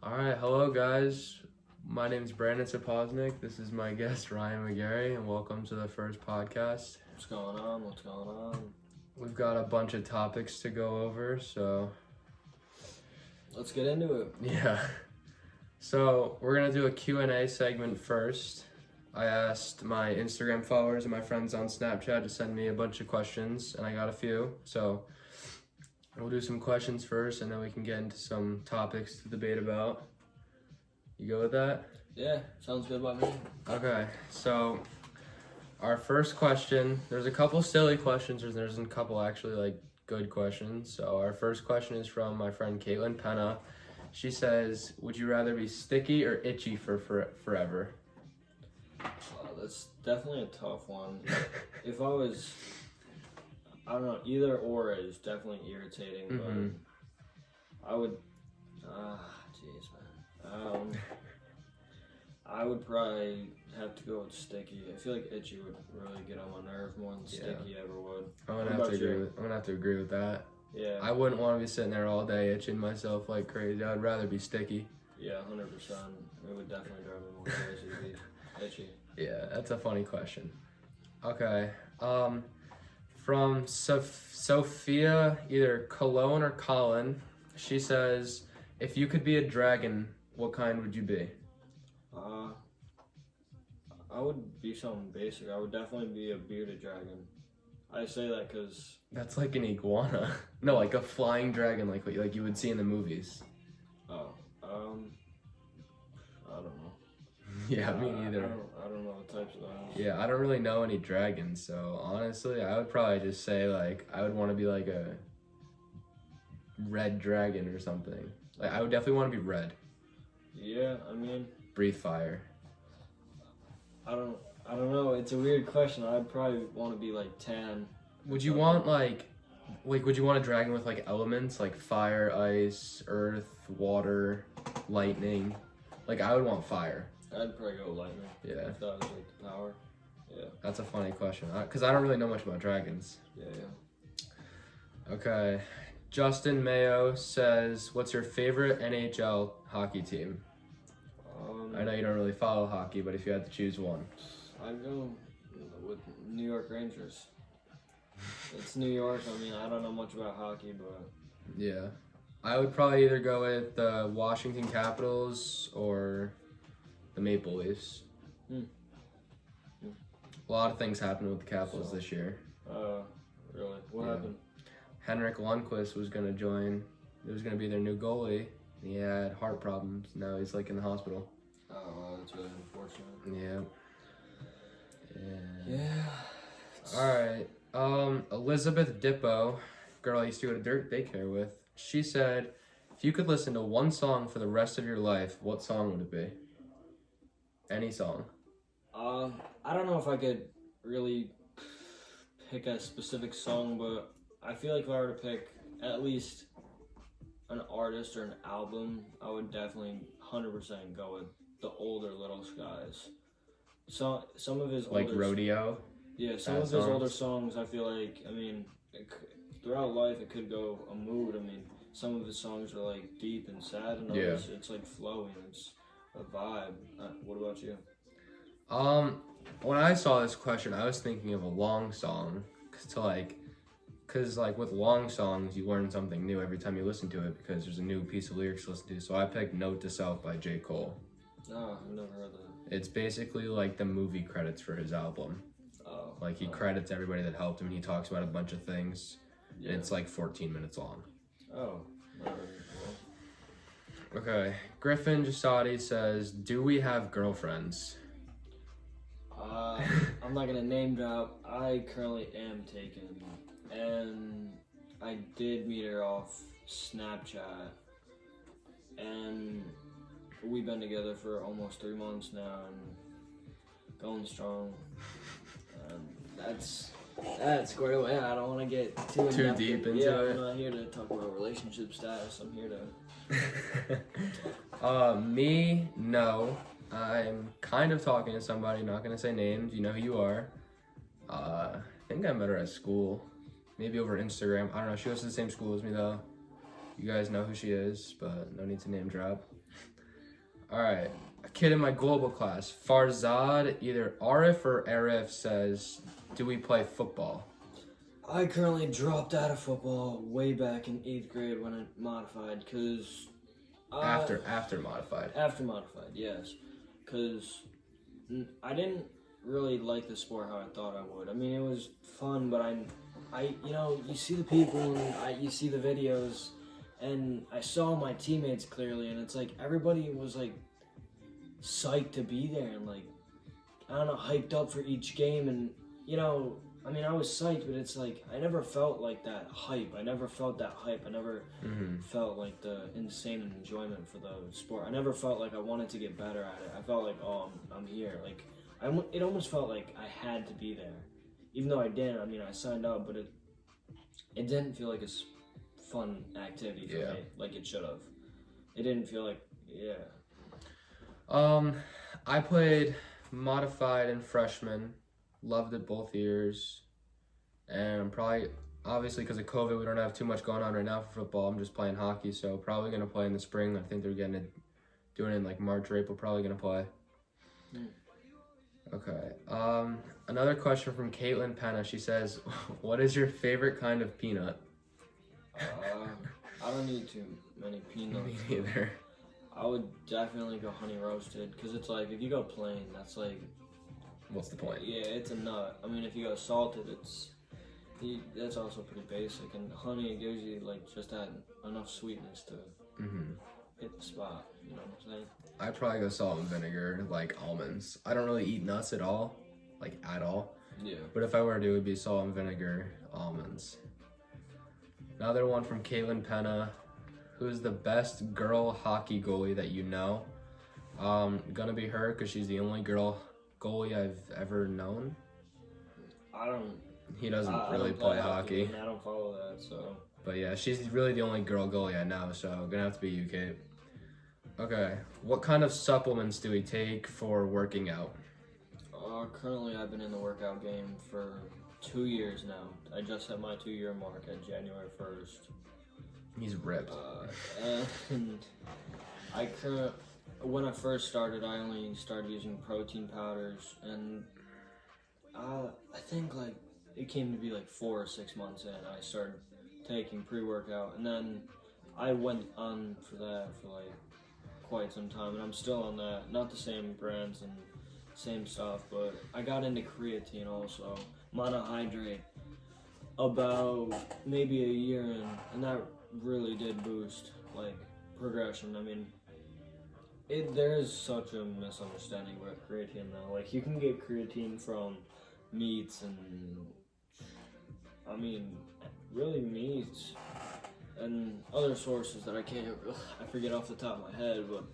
All right, hello guys. My name is Brandon Sapoznik. This is my guest Ryan McGarry, and welcome to the first podcast. What's going on? What's going on? We've got a bunch of topics to go over, so Let's get into it. yeah. So we're gonna do a Q&A segment first. I asked my Instagram followers and my friends on Snapchat to send me a bunch of questions, and I got a few. So we'll do some questions first, and then we can get into some topics to debate about. You go with that? Yeah, sounds good by me. Okay, so our first question, there's a couple silly questions, or there's a couple actually like good questions. So our first question is from my friend Caitlin Penna. She says, would you rather be sticky or itchy for forever? That's definitely a tough one. If I was, I don't know, either or is definitely irritating, but I would, jeez, man. I would probably have to go with sticky. I feel like itchy would really get on my nerves more than sticky ever would. I'm gonna have to agree with that. Yeah. I wouldn't want to be sitting there all day itching myself like crazy. I'd rather be sticky. Yeah, 100%. It would definitely drive me more crazy to be itchy. Yeah, that's a funny question. Okay. From Sophia, either Cologne or Colin, she says, if you could be a dragon, what kind would you be? I would be something basic. I would definitely be a bearded dragon. I say that because That's like an iguana. No, like a flying dragon, like what you would see in the movies. I don't know. Yeah, me neither. I don't know the types of those. Yeah, I don't really know any dragons, so honestly, I would probably just say like I would want to be like a red dragon or something. Like I would definitely want to be red. Yeah, I mean, Breathe fire. I don't know. It's a weird question. I'd probably want to be like tan. Would you want like would you want a dragon with like elements like fire, ice, earth, water, lightning? Like I would want fire. I'd probably go lightning. Yeah. If that was like the power. Yeah. That's a funny question because I don't really know much about dragons. Yeah. Okay. Justin Mayo says, what's your favorite NHL hockey team? I know you don't really follow hockey, but if you had to choose one. I'd go with New York Rangers. It's New York. I mean, I don't know much about hockey, but Yeah. I would probably either go with the Washington Capitals or the Maple Leafs. A lot of things happened with the Capitals this year. Really? What happened? Henrik Lundqvist was going to join. It was going to be their new goalie. He had heart problems. Now he's like in the hospital. Oh, well, that's really unfortunate. Yeah. Yeah. All right. Elizabeth Dippo, girl I used to go to dirt daycare with, she said, if you could listen to one song for the rest of your life, what song would it be? Any song. I don't know if I could really pick a specific song, but I feel like if I were to pick at least an artist or an album, I would definitely 100% go with the older Little Skies. So some of his like older, Rodeo. yeah, some of his older songs. I feel like throughout life it could go a mood. I mean, some of his songs are like deep and sad, and others it's like flowing. It's a vibe. What about you? When I saw this question, I was thinking of a long song, because with long songs, you learn something new every time you listen to it because there's a new piece of lyrics to listen to. So I picked Note to Self by J. Cole. Oh, I've never heard that. It's basically like the movie credits for his album. Oh. Like he credits everybody that helped him and he talks about a bunch of things. Yeah. And it's like 14 minutes long. Oh. Never heard it. Okay. Griffin Jasadi says, do we have girlfriends? I'm not gonna name drop. I currently am taken, and I did meet her off Snapchat, and we've been together for almost 3 months now, and going strong. That's squared away. I don't want to get too deep into it. I'm not here to talk about relationship status. I'm here to. Me, no. I'm kind of talking to somebody, not gonna say names, you know who you are. I think I met her at school, maybe over Instagram. I don't know, she goes to the same school as me though. You guys know who she is, but no need to name drop. All right. A kid in my global class, Farzad, either Arif or Arif, says, do we play football? I currently dropped out of football way back in 8th grade when I modified, because... After modified. After modified, yes. Because I didn't really like the sport how I thought I would. I mean, it was fun, but you see the people and you see the videos, and I saw my teammates clearly, and it's like everybody was like psyched to be there and like, I don't know, hyped up for each game, and I mean, I was psyched, but it's like I never felt like that hype. I never felt that hype. I never felt like the insane enjoyment for the sport. I never felt like I wanted to get better at it. I felt like, oh, I'm here. Like, it almost felt like I had to be there, even though I didn't. I mean, I signed up, but it didn't feel like a fun activity for me, like it should have. It didn't feel like, I played modified in freshman. Loved it both years, and I'm probably, obviously because of COVID, we don't have too much going on right now for football. I'm just playing hockey, so probably going to play in the spring. I think they're doing it in like March or April, probably going to play. Okay, another question from Caitlin Penna. She says, what is your favorite kind of peanut? I don't need too many peanuts. Me neither. I would definitely go honey roasted, because it's like, if you go plain, that's like, what's the point? Yeah, it's a nut. I mean, if you go salted, that's also pretty basic. And honey, it gives you like just that enough sweetness to hit the spot. You know what I'm saying? I'd probably go salt and vinegar, like almonds. I don't really eat nuts at all, like at all. Yeah. But if I were to, it would be salt and vinegar, almonds. Another one from Caitlin Penna. Who's the best girl hockey goalie that you know? Gonna be her, because she's the only girl goalie I've ever known. He doesn't really play hockey. I don't follow that, so. But yeah, she's really the only girl goalie I know, so gonna have to be you, Kate. Okay, what kind of supplements do we take for working out? Currently, I've been in the workout game for 2 years now. I just hit my 2-year mark at January 1st. He's ripped. And when I first started, I only started using protein powders, and I think like it came to be like 4 or 6 months in, I started taking pre-workout, and then I went on for that for like quite some time, and I'm still on that. Not the same brands and same stuff, but I got into creatine also, monohydrate, about maybe a year in, and that really did boost like progression. I mean, there is such a misunderstanding with creatine though. Like, you can get creatine from meats and, I mean, really meats and other sources that I forget off the top of my head, but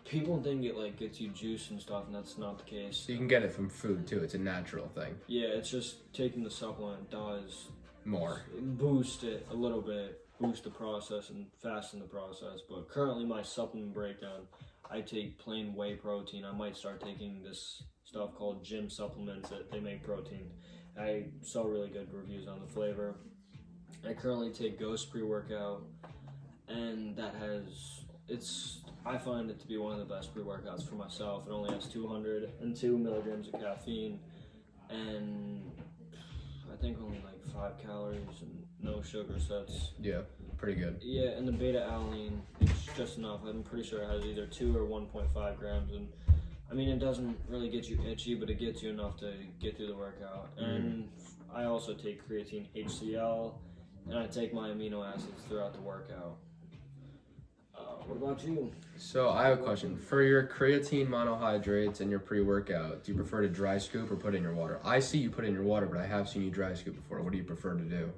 people think it like gets you juice and stuff, and that's not the case. So you can get it from food too. It's a natural thing. Yeah, it's just taking the supplement does more boost it a little bit, boost the process and fasten the process. But currently my supplement breakdown, I take plain whey protein. I might start taking this stuff called gym supplements that they make protein. I saw really good reviews on the flavor. I currently take Ghost pre-workout, and I find it to be one of the best pre-workouts for myself. It only has 202 milligrams of caffeine, and I think only like 5 calories and no sugar, so that's... Yeah, pretty good. Yeah, and the beta-alanine, it's just enough. I'm pretty sure it has either 2 or 1.5 grams, and I mean, it doesn't really get you itchy, but it gets you enough to get through the workout. And I also take creatine HCl, and I take my amino acids throughout the workout. What about you? So I have a question. For your creatine monohydrates and your pre-workout, do you prefer to dry scoop or put in your water? I see you put in your water, but I have seen you dry scoop before. What do you prefer to do?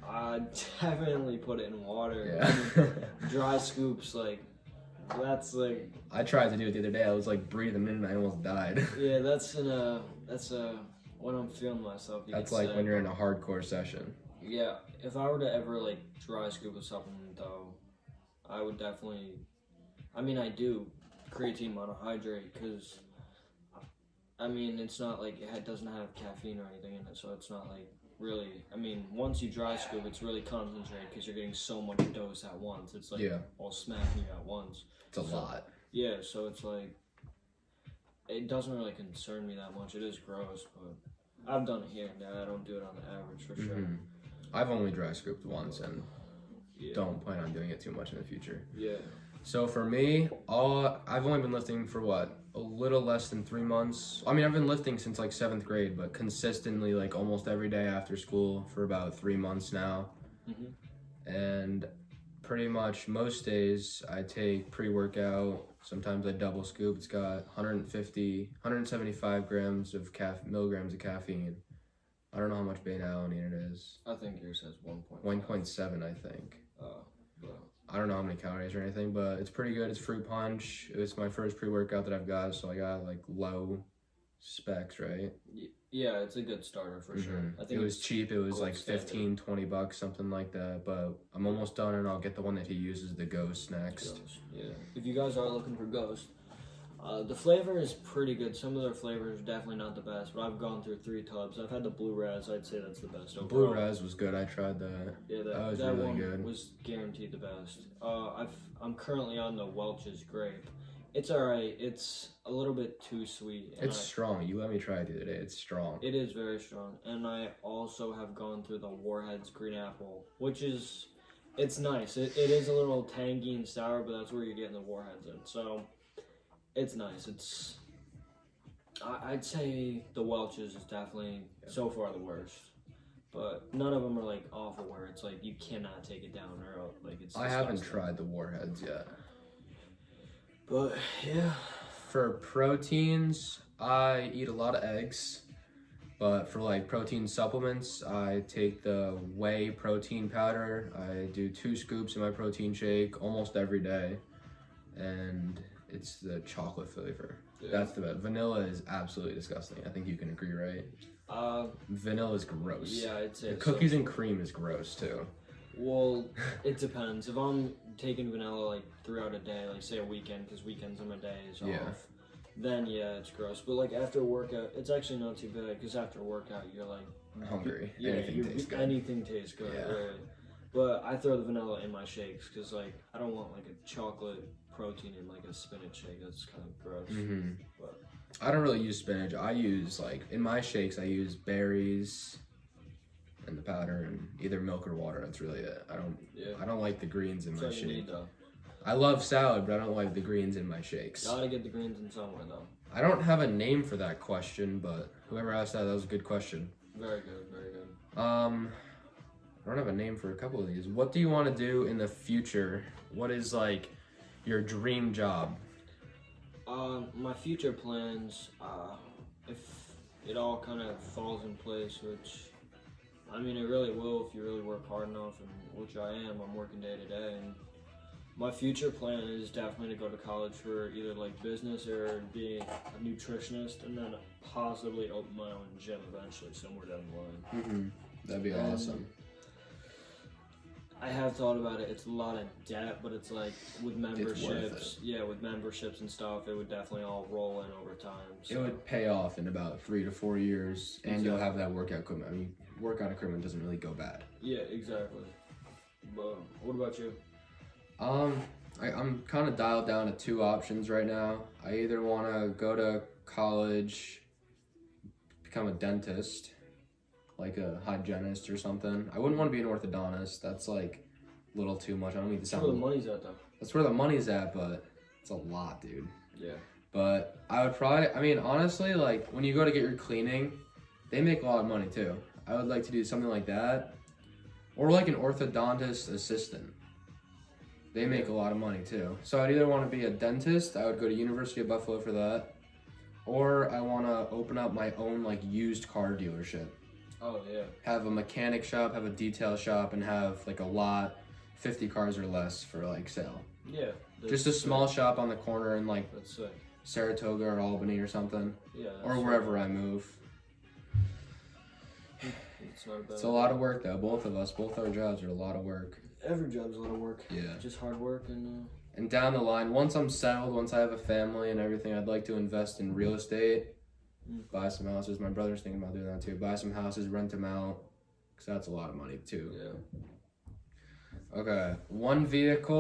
I definitely put it in water. Yeah. Dry scoops, like, that's like... I tried to do it the other day. I was like breathing in and I almost died. Yeah, that's when I'm feeling myself. That's like when you're in a hardcore session. Yeah, if I were to ever like dry scoop a supplement though, I would definitely, I mean, I do creatine monohydrate, because I mean, it's not like it doesn't have caffeine or anything in it, so it's not like really, I mean, once you dry scoop, it's really concentrated because you're getting so much dose at once. It's like all smacking you at once. It's a lot. Yeah, so it's like it doesn't really concern me that much. It is gross, but I've done it here and there. I don't do it on the average for sure. I've only dry scooped once and Yeah. don't plan on doing it too much in the future. Yeah. So for me, I've only been lifting for a little less than 3 months. I mean, I've been lifting since like 7th grade, but consistently like almost every day after school for about 3 months now. And pretty much most days I take pre-workout. Sometimes I double scoop. It's got 175 milligrams of caffeine. I don't know how much beta-alanine it is. I think yours has 1.5. 1.7, I think. But I don't know how many calories or anything, but it's pretty good. It's fruit punch. It's my first pre-workout that I've got, so I got like low specs, right? yeah, it's a good starter for sure. I think it was cheap. It was like standard. $15-20, something like that. But I'm almost done, and I'll get the one that he uses, the Ghost, next. Yeah. If you guys are looking for Ghost, the flavor is pretty good. Some of their flavors are definitely not the best, but I've gone through 3 tubs. I've had the Blue Raz. I'd say that's the best overall. Blue Raz was good. I tried that. Yeah, that was that really one good. Was guaranteed the best. I'm currently on the Welch's Grape. It's alright. It's a little bit too sweet. It's strong. You let me try it the other day. It's strong. It is very strong. And I also have gone through the Warhead's Green Apple, which is, it's nice. It is a little tangy and sour, but that's where you're getting the Warheads in. So, it's nice. I'd say the Welch's is definitely so far the worst. But none of them are like awful where it's like you cannot take it down or like it's disgusting. I haven't tried the Warheads yet. But yeah. For proteins, I eat a lot of eggs. But for like protein supplements, I take the whey protein powder. I do 2 scoops in my protein shake almost every day. And it's the chocolate flavor. Yeah. That's the best. Vanilla is absolutely disgusting. I think you can agree, right? Vanilla is gross. Yeah, I'd say the cookies and cream is gross too. Well, it depends. If I'm taking vanilla like throughout a day, like say a weekend, because weekends are my days off, then yeah, it's gross. But like after a workout, it's actually not too bad because after a workout, you're like hungry. Yeah, anything tastes good. Yeah. Really. But I throw the vanilla in my shakes because like I don't want like a chocolate protein in like a spinach shake. That's kind of gross. But I don't really use spinach. I use like in my shakes, I use berries and the powder and either milk or water. That's really it. I don't like the greens in my shake. I love salad, but I don't like the greens in my shakes. Gotta get the greens in somewhere though. I don't have a name for that question, but whoever asked that was a good question. Very good, very good. I don't have a name for a couple of these. What do you want to do in the future? What is like your dream job? My future plans, if it all kind of falls in place, which I mean, it really will if you really work hard enough, and which I am. I'm working day to day, and my future plan is definitely to go to college for either like business or be a nutritionist, and then possibly open my own gym eventually somewhere down the line. That'd be awesome. I have thought about it. It's a lot of debt, but it's like with memberships, with memberships and stuff, it would definitely all roll in over time. So. It would pay off in about 3 to 4 years, and you'll have that workout equipment. I mean, workout equipment doesn't really go bad. Yeah, exactly. But what about you? I'm kind of dialed down to 2 options right now. I either want to go to college, become a dentist, like a hygienist or something. I wouldn't want to be an orthodontist. That's like a little too much. I don't need to sound. That's where the money's at, though. That's where the money's at, but it's a lot, dude. Yeah. But I would probably, I mean, honestly, like when you go to get your cleaning, they make a lot of money too. I would like to do something like that, or like an orthodontist assistant. They make a lot of money too. So I'd either want to be a dentist. I would go to University of Buffalo for that, or I want to open up my own like used car dealership. Oh, yeah. Have a mechanic shop, have a detail shop, and have like a lot, 50 cars or less for like sale. Yeah. Just a small shop on the corner in like that's sick. Saratoga or Albany or something. Yeah. Or wherever I move. It's a lot of work though. Both our jobs are a lot of work. Every job's a lot of work. Yeah. Just hard work and. And down the line, once I'm settled, once I have a family and everything, I'd like to invest in real estate. Buy some houses. My brother's thinking about doing that too. Buy some houses, rent them out, because that's a lot of money too. Yeah. Okay, one vehicle.